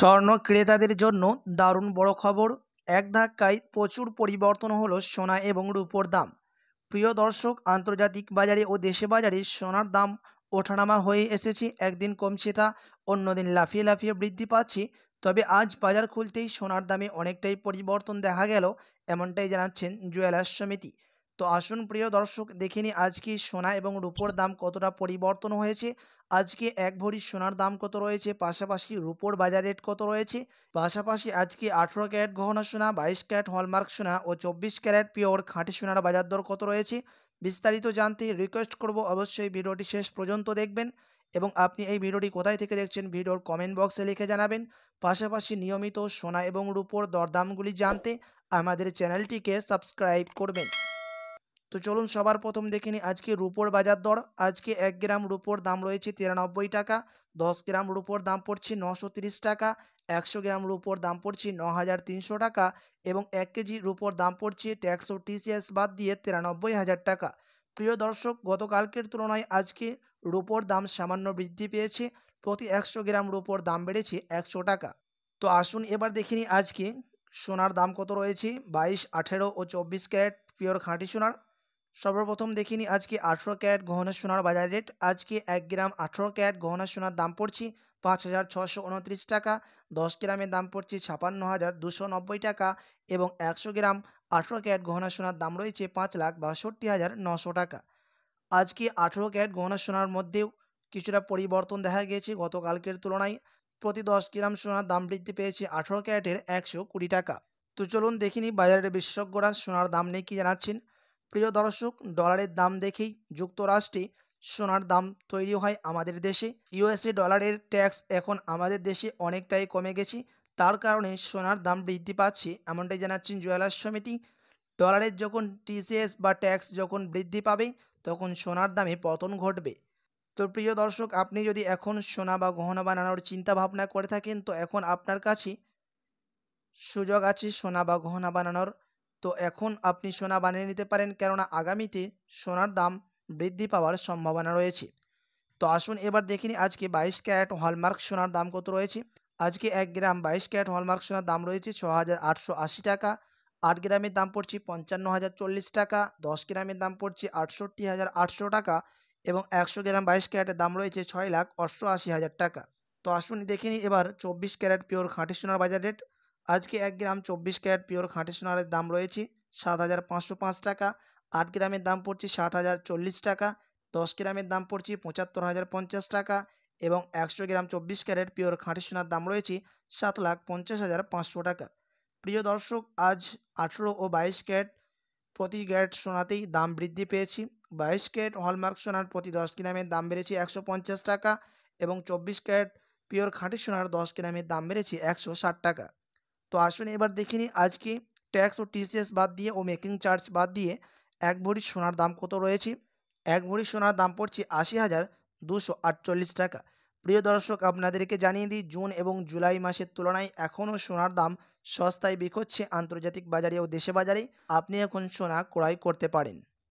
স্বর্ণ ক্রেতাদের জন্য দারুণ বড় খবর। এক ধাক্কায় প্রচুর পরিবর্তন হলো সোনা এবং রূপোর দাম। প্রিয় দর্শক, আন্তর্জাতিক বাজারে ও দেশে বাজারে সোনার দাম ওঠানামা হয়ে এসেছে। একদিন কমছে তা অন্যদিন লাফিয়ে লাফিয়ে বৃদ্ধি পাচ্ছে। তবে আজ বাজার খুলতেই সোনার দামে অনেকটাই পরিবর্তন দেখা গেল, এমনটাই জানাচ্ছেন জুয়েলার্স সমিতি। তো আসুন প্রিয় দর্শক, দেখে নিই আজকে সোনা এবং রূপোর দাম কতটা পরিবর্তন হয়েছে। আজকে এক ভরি সোনার দাম কত রয়েছে, পাশাপাশি রূপোর বাজার রেট কত রয়েছে, পাশাপাশি আজকে 18 ক্যারেট গহনা সোনা, 22 ক্যারেট হলমার্ক সোনা ও 24 ক্যারেট পিওর খাঁটি সোনার বাজার দর কত রয়েছে বিস্তারিত জানতে রিকোয়েস্ট করব অবশ্যই ভিডিওটি শেষ পর্যন্ত দেখবেন। এবং আপনি এই ভিডিওটি কোথায় থেকে দেখছেন ভিডিওর কমেন্ট বক্সে লিখে জানাবেন। পাশাপাশি নিয়মিত সোনা এবং রূপোর দরদামগুলি জানতে আমাদের চ্যানেলটিকে সাবস্ক্রাইব করবেন। তো চলুন সবার প্রথম দেখে নিই আজকে রূপোর বাজার দর। আজকে 1 গ্রাম রূপোর দাম রয়েছে 93 টাকা, 10 গ্রাম রূপোর দাম পড়ছে 930 টাকা, 100 গ্রাম রূপোর দাম পড়ছে 9300 টাকা এবং 1 কেজি রূপোর দাম পড়ছে ট্যাক্স ও টিসিএস বাদ দিয়ে 93,000 টাকা। প্রিয় দর্শক, গতকালকের তুলনায় আজকে রূপোর দাম সামান্য বৃদ্ধি পেয়েছে। প্রতি 100 গ্রাম রূপোর দাম বেড়েছে 100 টাকা। তো আসুন এবার দেখে নিই আজকে সোনার দাম কত রয়েছে 22, 18 ও 24 ক্যারেট পিওর খাঁটি সোনার। সর্বপ্রথম দেখে নিই আজকে 18 ক্যারেট গহনা সোনার বাজার রেট। আজকে 1 গ্রাম 18 ক্যারেট গহনা সোনার দাম পড়ছে 5,629 টাকা, 10 গ্রামের দাম পড়ছে 56,290 টাকা এবং 100 গ্রাম 18 ক্যারেট গহনা সোনার দাম রয়েছে 5,62,900 টাকা। আজকে 18 ক্যারেট গহনা সোনার মধ্যেও কিছুটা পরিবর্তন দেখা গিয়েছে গতকালকের তুলনায়। প্রতি 10 গ্রাম সোনার দাম বৃদ্ধি পেয়েছে 18 ক্যারেটের 120 টাকা। তো চলুন দেখে নিই বাজারের বিশেষজ্ঞরা সোনার দাম নিয়ে কী জানাচ্ছেন। প্রিয় দর্শক, ডলারের দাম দেখেই যুক্তরাষ্ট্রে সোনার দাম তৈরি হয় আমাদের দেশে। ইউএসএ ডলারের ট্যাক্স এখন আমাদের দেশে অনেকটাই কমে গেছে, তার কারণে সোনার দাম বৃদ্ধি পাচ্ছে, এমনটাই জানাচ্ছেন জুয়েলার্স সমিতি। ডলারের যখন টিসিএস বা ট্যাক্স যখন বৃদ্ধি পাবে তখন সোনার দামে পতন ঘটবে। তো প্রিয় দর্শক, আপনি যদি এখন সোনা বা গহনা বানানোর চিন্তা ভাবনা করে থাকেন তো এখন আপনার কাছে সুযোগ আছে সোনা বা গহনা বানানোর। তো এখন আপনি সোনা বানিয়ে নিতে পারেন, কেননা আগামীতে সোনার দাম বৃদ্ধি পাওয়ার সম্ভাবনা রয়েছে। তো আসুন এবার দেখে নিই আজকে 22 ক্যারেট হলমার্ক সোনার দাম কত রয়েছে। আজকে 1 গ্রাম 22 ক্যারেট হলমার্ক সোনার দাম রয়েছে 6,880 টাকা, 8 গ্রামের দাম পড়ছে 55,040 টাকা, 10 গ্রামের দাম পড়ছে 68,800 টাকা এবং 100 গ্রাম 22 ক্যারেটের দাম রয়েছে 6,88,000 টাকা। তো আসুন দেখে নিই এবার 24 ক্যারেট পিওর খাঁটি সোনার বাজার রেট। আজকে 1 গ্রাম 24 ক্যারেট পিওর খাঁটি সোনার দাম রয়েছে 7,505 টাকা, 8 গ্রামের দাম পড়ছে 60,040 টাকা, 10 গ্রামের দাম পড়ছে 75,050 টাকা এবং 100 গ্রাম 24 ক্যারেট পিওর খাঁটি সোনার দাম রয়েছে 7,50,500 টাকা। প্রিয় দর্শক, আজ 18 ও 22 ক্যারেট প্রতি ক্যারেট সোনাতেই দাম বৃদ্ধি পেয়েছে। 22 ক্যারেট হলমার্ক সোনার প্রতি 10 গ্রামের দাম বেড়েছে 150 টাকা এবং 24 ক্যারেট পিওর খাঁটি সোনার 10 গ্রামের দাম বেড়েছে 160 টাকা। তো আসুন এবার দেখে নিই আজকে ট্যাক্স ও টিসিএস বাদ দিয়ে ও মেকিং চার্জ বাদ দিয়ে 1 ভরি সোনার দাম কত রয়েছে। 1 ভরি সোনার দাম পড়ছে 80,248 টাকা। প্রিয় দর্শক, আপনাদেরকে জানিয়ে দিই জুন এবং জুলাই মাসের তুলনায় এখনও সোনার দাম সস্তায় বিকোচ্ছে আন্তর্জাতিক বাজারে ও দেশে বাজারে। আপনি এখন সোনা ক্রয় করতে পারেন।